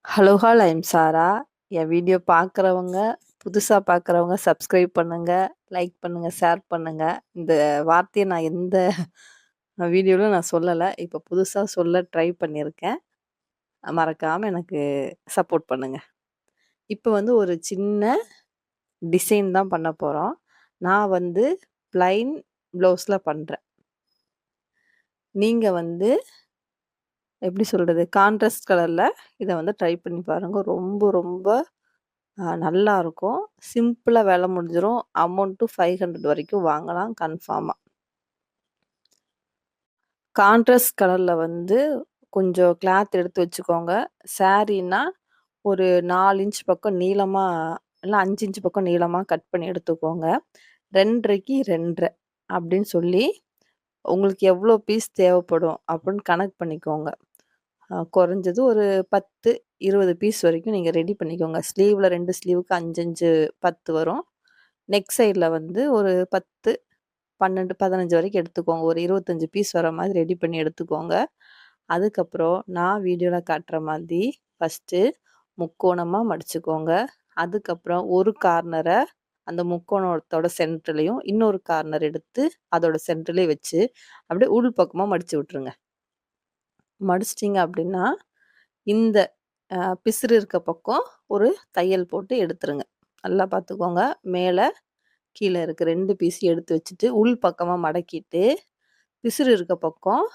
Hello all I'm Sara. என் video பார்க்குறவங்க, புதுசா பார்க்குறவங்க சப்ஸ்கிரைப் பண்ணுங்க, லைக் பண்ணுங்க, ஷேர் பண்ணுங்க. இந்த வார்த்தைய நான் எந்த வீடியோல நான் சொல்லல. இப்ப புதுசா சொல்ல ட்ரை பண்ணியிருக்கேன். மறக்காம எனக்கு சப்போர்ட் பண்ணுங்க. இப்ப வந்து ஒரு சின்ன டிசைன் தான் பண்ண போறோம். நான் வந்து பிளைன் ப்ளவுஸ்ல பண்றேன். நீங்க வந்து எப்படி சொல்றது? கான்ட்ராஸ்ட் கலர்ல இத வந்து ட்ரை பண்ணி பாருங்க. ரொம்ப ரொம்ப நல்லாருக்கும். சிம்பிளா வேலை முடிஞ்சிரும். அமௌண்ட்டும் 500 வரைக்கும் வாங்கலாம் கன்ஃபார்மா. கான்ட்ராஸ்ட் கலர்ல வந்து கொஞ்சம் கிளாத் எடுத்து வச்சுக்கோங்க. சாரீன்னா ஒரு 4 இன்ச் பக்கம் நீளமா இல்ல 5 இன்ச் பக்கம் நீளமா கட் பண்ணி எடுத்துக்கோங்க. 2 1/2க்கு 2 1/2 அப்படின்னு சொல்லி உங்களுக்கு எவ்வளோ பீஸ் தேவைப்படும் அப்படின்னு கணக்கு பண்ணிக்கோங்க. குறைஞ்சது ஒரு 10, 20 பீஸ் வரைக்கும் நீங்க ரெடி பண்ணிக்கோங்க. ஸ்லீவ்ல 2 ஸ்லீவுக்கு 5, 5 10 வரும். நெக் சைட்ல வந்து ஒரு 10, 12, 15 வரைக்கும் எடுத்துக்கோங்க. ஒரு 25 பீஸ் வர மாதிரி ரெடி பண்ணி எடுத்துக்கோங்க. அதுக்கப்புறம் நான் வீடியோல காட்டுற மாதிரி ஃபர்ஸ்ட்டு முக்கோணமா மடிச்சுக்கோங்க. அதுக்கப்புறம் ஒரு கார்னர அந்த முக்கோணத்தோட சென்டர்லயும், இன்னொரு கார்னர் எடுத்து அதோட சென்டர்லயும் வச்சு அப்படியே உள் பக்கமா மடிச்சு விட்டுருங்க. மடிச்சிட்டிங்க அப்படின்னா, இந்த பிசிறு இருக்க பக்கம் ஒரு தையல் போட்டு எடுத்துருங்க. நல்லா பார்த்துக்கோங்க. மேல, கீழ இருக்க 2 பீஸையும் எடுத்து வச்சுட்டு, உள் பக்கமா மடக்கிட்டு, பிசிறு இருக்க பக்கம்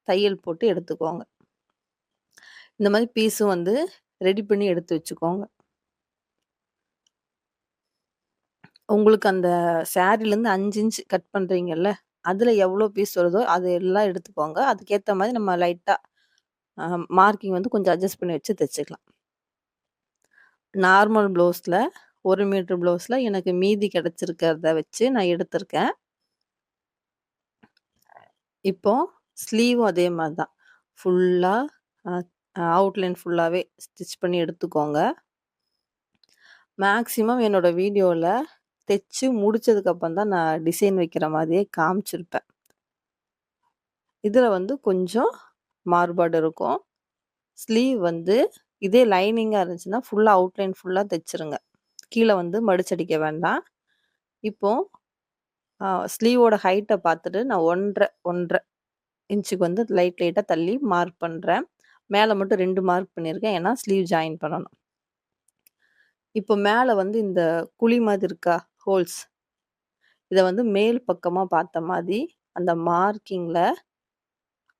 தையல் போட்டு எடுத்துக்கோங்க. இந்த மாரி பீஸும் வந்து ரெடி பண்ணி எடுத்து வச்சுக்கோங்க. உங்களுக்கு அந்த சாரீலேருந்து 5 இன்ச் கட் பண்றீங்கல்ல, அதுல எவ்வளோ பீஸ் வருதோ அது எல்லாம் எடுத்துக்கோங்க. அதுக்கேத்த மாரி நம்ம லைட்டா மார்க்கிங் வந்து கொஞ்சம் அட்ஜஸ்ட் பண்ணி வச்சு தச்சுக்கலாம். நார்மல் ப்ளவுஸ்ல 1 மீட்டர் ப்ளவுஸ்ல எனக்கு மீதி கிடைச்சிருக்கிறத வச்சு நான் எடுத்திருக்கேன். இப்போ ஸ்லீவும் அதே மாரி தான். ஃபுல்லா அ அவுட்லைன் ஃபுல்லாவே ஸ்டிச் பண்ணி எடுத்துக்கோங்க. மேக்ஸிமம் என்னோட வீடியோல தெச்சு முடிச்சதுக்கப்புறம் தான் நான் டிசைன் வைக்கிற மாதிரியே காமிச்சிருப்பேன். இதுல வந்து கொஞ்சம் மாறுபாடு இருக்கும். ஸ்லீவ் வந்து இதே லைனிங்கா இருந்துச்சுன்னா, ஃபுல்லா அவுட்லைன் ஃபுல்லா தெச்சுருங்க. கீழ வந்து மடிச்சடிக்க வேண்டாம். இப்போ ஸ்லீவோட ஹைட்ட பார்த்துட்டு நான் 1 1/2 இன்ச்சுக்கு வந்து லைட்டா தள்ளி மார்க் பண்றேன். மேல மட்டும் 2 மார்க் பண்ணியிருக்கேன். ஏன்னா ஸ்லீவ் ஜாயின் பண்ணணும். இப்போ மேல வந்து இந்த குழி மாதிரி இருக்கா? ஹோல்ஸ். இத வந்து மேல் பக்கமா பார்த்த மாரி, அந்த மார்க்கிங்ல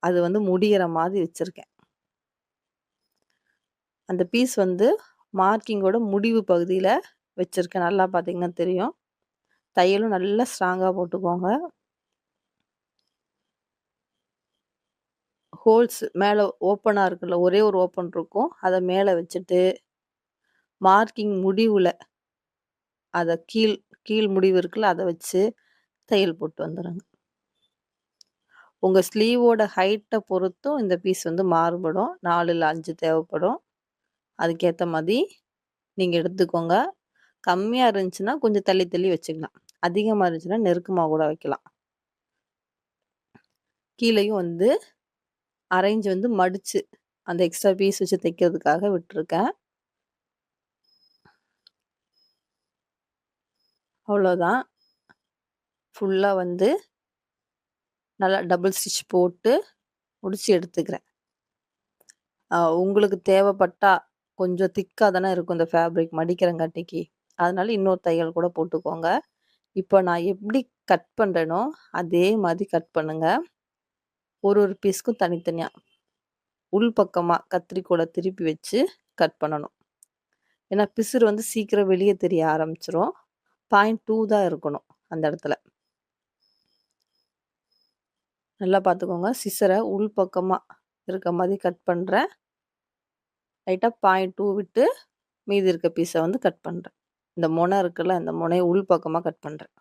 அது வந்து முடியிற மாதிரி வச்சிருக்கேன். அந்த பீஸ் வந்து மார்க்கிங்கோட முடிவு பகுதியில வச்சிருக்கேன். நல்லா பார்த்தீங்கன்னா தெரியும். தையலும் நல்லா ஸ்ட்ராங்கா போட்டுக்கோங்க. ஹோல்ஸ் மேல ஓப்பனா இருக்குல்ல, ஒரே ஒரு ஓப்பன் இருக்கும். அத மேல வச்சுட்டு, மார்க்கிங் முடிவுல அத கீழ் முடிவு இருக்குல்ல, அத வச்சு தையல் போட்டு வந்துருங்க. உங்க ஸ்லீவோட ஹைட்ட பொறுத்தும் இந்த பீஸ் வந்து மாறுபடும். 4 இல்ல 5 தேவைப்படும். அதுக்கேத்த மாரி நீங்க எடுத்துக்கோங்க. கம்மியா இருந்துச்சுன்னா, கொஞ்சம் தள்ளி தள்ளி வச்சுக்கலாம். அதிகமா இருந்துச்சுன்னா, நெருக்கமா கூட வைக்கலாம். கீழயும் வந்து 1/2 இன்ச் வந்து மடிச்சு, அந்த எக்ஸ்ட்ரா பீஸ் வச்சு தைக்கிறதுக்காக விட்டுருக்கேன். அவ்வளோதான். ஃபுல்லா வந்து நல்லா டபுள் ஸ்டிச் போட்டு முடிச்சு எடுத்துக்கிறேன். உங்களுக்கு தேவைப்பட்டா கொஞ்சம் திக்கா தானே இருக்கும் இந்த ஃபேப்ரிக் மடிக்கிறங்காட்டிக்கு. அதனால இன்னொரு தையல் கூட போட்டுக்கோங்க. இப்போ நான் எப்படி கட் பண்றேனோ, அதே மாதிரி கட் பண்ணுங்க. ஒரு பீஸ்க்கும் தனித்தனியா. உள் பக்கமா கத்திரிக்கோல திருப்பி வச்சு கட் பண்ணணும். ஏன்னா பிசிறு வந்து சீக்கிரம் வெளிய தெரிய ஆரம்பிச்சுரும். 0.2 தான் இருக்கணும் அந்த இடத்துல. நல்லா பார்த்துக்கோங்க. சிசர உள் பக்கமா இருக்க மாரி கட் பண்றேன். லைட்டா 0.2 விட்டு மீதி இருக்க பீஸ வந்து கட் பண்றேன். இந்த மொனை இருக்குல்ல, இந்த மொனைய உள் பக்கமா கட் பண்றேன்.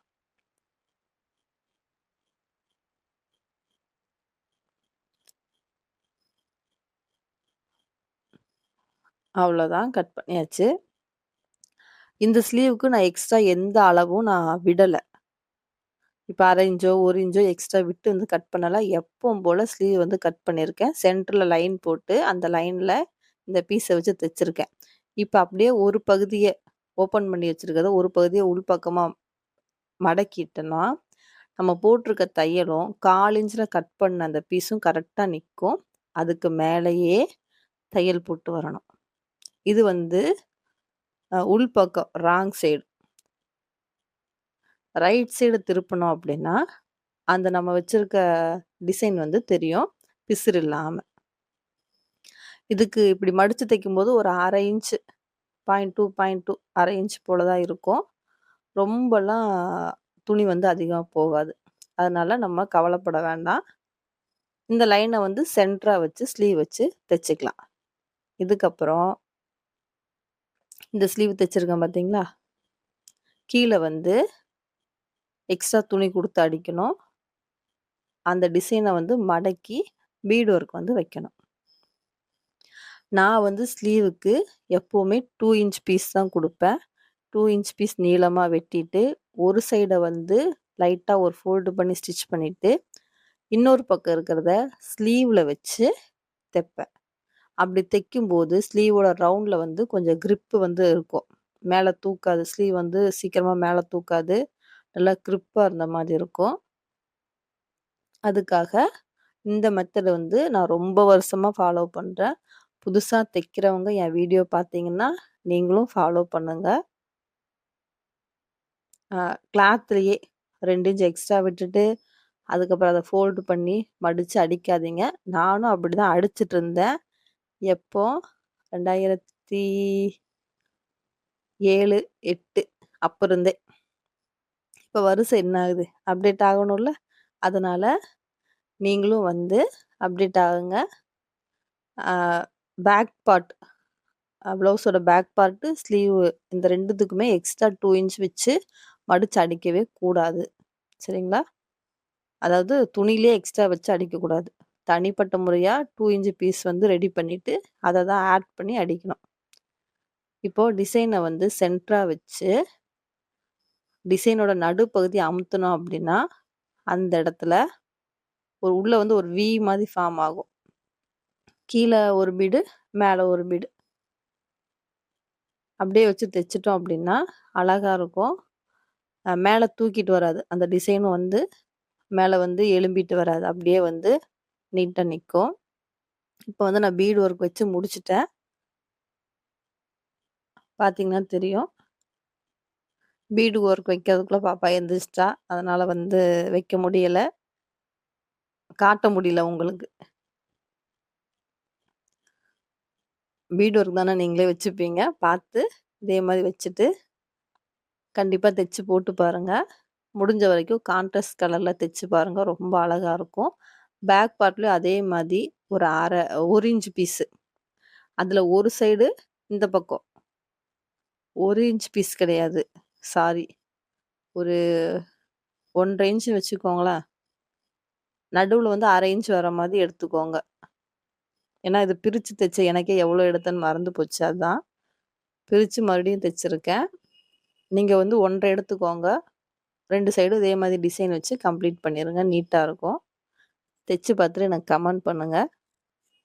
அவ்வளோதான் கட் பண்ணியாச்சு. இந்த ஸ்லீவுக்கு நான் எக்ஸ்ட்ரா எந்த அளவும் நான் விடல. இப்ப 1/2 இன்ச்சோ, 1 இன்ச்சோ எக்ஸ்ட்ரா விட்டு வந்து கட் பண்ணல. எப்பவும் போல ஸ்லீவ் வந்து கட் பண்ணியிருக்கேன். சென்டர்ல லைன் போட்டு, அந்த லைன்ல இந்த பீஸை வச்சு தைச்சிருக்கேன். இப்போ அப்படியே ஒரு பகுதியை ஓப்பன் பண்ணி வச்சிருக்கிறத ஒரு பகுதியை உள்பக்கமாக மடக்கிட்டோன்னா நம்ம போட்டிருக்க தையலும் 1/4 இன்ச்சில் கட் பண்ண அந்த பீஸும் கரெக்டாக நிற்கும். அதுக்கு மேலேயே தையல் போட்டு வரணும். இது வந்து உள்பக்கம் ராங் சைடு. ரைட் சைடு திருப்பணும் அப்படின்னா அந்த நம்ம வச்சிருக்க டிசைன் வந்து தெரியும் பிசுறு இல்லாம. இதுக்கு இப்படி மடிச்சு தைக்கும்போது ஒரு 1/2 இன்ச்சு 0.2 1/2 இன்ச் போல தான் இருக்கும். ரொம்பலாம் துணி வந்து அதிகமாக போகாது. அதனால நம்ம கவலைப்பட வேண்டாம். இந்த லைனை வந்து சென்டரா வச்சு ஸ்லீவ் வச்சு தைச்சிக்கலாம். இதுக்கப்புறம் இந்த ஸ்லீவ் தைச்சிருக்கேன் பார்த்தீங்களா? கீழே வந்து எக்ஸ்ட்ரா துணி கொடுத்து அடிக்கணும். அந்த டிசைனை வந்து மடக்கி பீட் ஒர்க் வந்து வைக்கணும். நான் வந்து ஸ்லீவுக்கு எப்போவுமே 2 இன்ச் பீஸ் தான் கொடுப்பேன். 2 இன்ச் பீஸ் நீளமாக வெட்டிட்டு ஒரு சைடை வந்து லைட்டாக ஒரு ஃபோல்டு பண்ணி ஸ்டிச் பண்ணிவிட்டு இன்னொரு பக்கம் இருக்கிறத ஸ்லீவில் வச்சு தைப்பேன். அப்படி தைக்கும்போது ஸ்லீவோட ரவுண்டில் வந்து கொஞ்சம் grip வந்து இருக்கும். மேலே தூக்காது. ஸ்லீவ் வந்து சீக்கிரமாக மேலே தூக்காது. நல்லா க்ரிப்பாக இருந்த மாதிரி இருக்கும். அதுக்காக இந்த மெத்தட் வந்து நான் ரொம்ப வருஷமாக ஃபாலோ பண்ணுறேன். புதுசாக தைக்கிறவங்க என் வீடியோ பார்த்தீங்கன்னா நீங்களும் ஃபாலோ பண்ணுங்க. கிளாத்லேயே 2 இன்ச் எக்ஸ்ட்ரா விட்டுட்டு அதுக்கப்புறம் அதை ஃபோல்டு பண்ணி மடித்து அடிக்காதீங்க. நானும் அப்படி தான் அடிச்சிட்டு இருந்தேன். எப்போ 2007, 8 அப்போ இருந்தே. இப்போ வருஷம் என்ன ஆகுது? அப்டேட் ஆகணும்ல. அதனால் நீங்களும் வந்து அப்டேட் ஆகுங்க. பேக் பார்ட் ப்ளவுஸோட பேக் பார்ட்டு ஸ்லீவ் இந்த ரெண்டுத்துக்குமே எக்ஸ்ட்ரா 2 இன்ச் வச்சு மடித்து அடிக்கவே கூடாது. சரிங்களா? அதாவது துணியிலே எக்ஸ்ட்ரா வச்சு அடிக்கக்கூடாது. தனிப்பட்ட முறையாக 2 இன்ச் பீஸ் வந்து ரெடி பண்ணிவிட்டு அதை தான் ஆட் பண்ணி அடிக்கணும். இப்போது டிசைனை வந்து சென்டராக வச்சு டிசைனோட நடுப்பகுதி அமுத்தினோம் அப்படின்னா அந்த இடத்துல உள்ளே வந்து ஒரு வி மாதிரி ஃபார்ம் ஆகும். கீழே ஒரு பீடு மேலே ஒரு பீடு அப்படியே வச்சு தைச்சிட்டோம் அப்படின்னா அழகாக இருக்கும். மேலே தூக்கிட்டு வராது. அந்த டிசைனும் வந்து மேலே வந்து எலும்பிட்டு வராது. அப்படியே வந்து நீட்டாக நிற்கும். இப்போ வந்து நான் பீடு ஒர்க் வச்சு முடிச்சிட்டேன். பார்த்தீங்கன்னா தெரியும். பீடு ஒர்க் வைக்கிறதுக்குள்ளே பாப்பா எந்திரிச்சிட்டா. அதனால் வந்து வைக்க முடியலை. காட்ட முடியல உங்களுக்கு. பீட் ஒர்க் தானே நீங்களே வச்சுப்பீங்க. பார்த்து இதே மாதிரி வச்சுட்டு கண்டிப்பாக தைச்சு போட்டு பாருங்கள். முடிஞ்ச வரைக்கும் கான்ட்ராஸ்ட் கலரில் தைச்சு பாருங்கள். ரொம்ப அழகாக இருக்கும். பேக் பார்ட்லேயும் அதே மாதிரி ஒரு 1 இன்ச் பீஸு அதில் ஒரு சைடு இந்த பக்கம் 1 இன்ச் பீஸ் கிடையாது. சாரி, ஒரு 1.5 இன்ச் வச்சுக்கோங்களேன். நடுவில் வந்து 1/2 இன்ச் வர மாதிரி எடுத்துக்கோங்க. ஏன்னா இது பிரித்து தைச்ச எனக்கே எவ்வளோ எடுத்தேன்னு மறந்து போச்சு. அதுதான் பிரித்து மறுபடியும் தைச்சிருக்கேன். நீங்கள் வந்து 1.5 எடுத்துக்கோங்க. 2 சைடும் இதே மாதிரி டிசைன் வச்சு கம்ப்ளீட் பண்ணிடுங்க. நீட்டாக இருக்கும். தைச்சு பார்த்துட்டு எனக்கு கமெண்ட் பண்ணுங்கள்.